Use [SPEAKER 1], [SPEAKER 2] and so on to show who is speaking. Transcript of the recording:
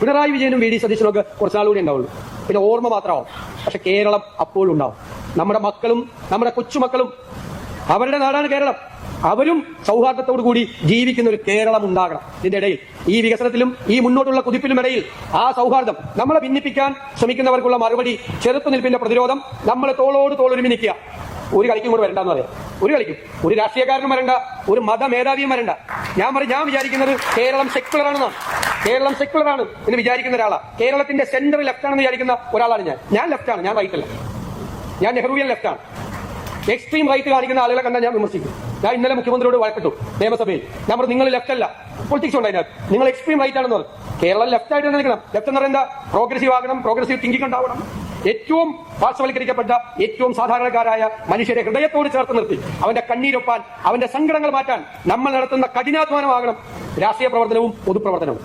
[SPEAKER 1] പിണറായി വിജയനും V D സതീശനൊക്കെ കുറച്ചാളുകൂടി ഉണ്ടാവുള്ളൂ, പിന്നെ ഓർമ്മ മാത്രമാവും. പക്ഷെ കേരളം അപ്പോഴും ഉണ്ടാവും. നമ്മുടെ മക്കളും നമ്മുടെ കൊച്ചുമക്കളും, അവരുടെ നാടാണ് കേരളം. അവരും സൗഹാർദ്ദത്തോടു കൂടി ജീവിക്കുന്ന ഒരു കേരളം ഉണ്ടാകണം. ഇതിന്റെ ഇടയിൽ, ഈ വികസനത്തിലും ഈ മുന്നോട്ടുള്ള കുതിപ്പിലും ഇടയിൽ ആ സൗഹാർദ്ദം നമ്മളെ ഭിന്നിപ്പിക്കാൻ ശ്രമിക്കുന്നവർക്കുള്ള മറുപടി, ചെറുത്തുനിൽപ്പിന്റെ പ്രതിരോധം, നമ്മൾ തോളോട് തോളൊരുമി നിൽക്കുക. ഒരു കളിക്കും കൂടെ വരണ്ടെന്ന് പറയാം. ഒരു കളിക്കും, ഒരു രാഷ്ട്രീയക്കാരനും വരണ്ട, ഒരു മതമേധാവിയും വരണ്ട. ഞാൻ വിചാരിക്കുന്നത് കേരളം സെക്യുലർ ആണെന്നാണ്. കേരളം സെക്യുലർ ആണ് എന്ന് വിചാരിക്കുന്ന ഒരാളാണ്. കേരളത്തിന്റെ സെന്റർ ലെഫ്റ്റ് ആണെന്ന് വിചാരിക്കുന്ന ഒരാളാണ് ഞാൻ ലെഫ്റ്റ് ആണ്, ഞാൻ റൈറ്റ് അല്ല. ഞാൻ നെഹ്റുവിയൻ ലെഫ്റ്റ് ആണ്. എക്സ്ട്രീം റൈറ്റ് കാണിക്കുന്ന ആളുകളെ കണ്ടാൽ ഞാൻ വിമർശിക്കും. ഞാൻ ഇന്നലെ മുഖ്യമന്ത്രിയോട് വഴക്കിട്ടു നിയമസഭയിൽ. ഞാൻ പറഞ്ഞു, നിങ്ങൾ ലെഫ്റ്റ് അല്ല, പൊളിറ്റിക്സ് ഉണ്ട് അതിനകത്ത്, നിങ്ങൾ എക്സ്ട്രീം റൈറ്റ് ആണെന്ന് പറഞ്ഞു. കേരളം ലെഫ്റ്റ് ആയിട്ട് നിൽക്കണം. ലെഫ്റ്റ് എന്ന് പറയുന്നത് പ്രോഗ്രസീവ് ആകണം, പ്രോഗ്രസീവ് തിങ്കിങ് ഉണ്ടാവണം. ഏറ്റവും പാർശ്വവൽക്കരിക്കപ്പെട്ട, ഏറ്റവും സാധാരണക്കാരായ മനുഷ്യരെ ഹൃദയത്തോട് ചേർത്ത് നിർത്തി അവന്റെ കണ്ണീരൊപ്പാൻ, അവന്റെ സങ്കടങ്ങൾ മാറ്റാൻ നമ്മൾ നടത്തുന്ന കഠിനാധ്വാനമാകണം രാഷ്ട്രീയ പ്രവർത്തനവും പൊതുപ്രവർത്തനവും.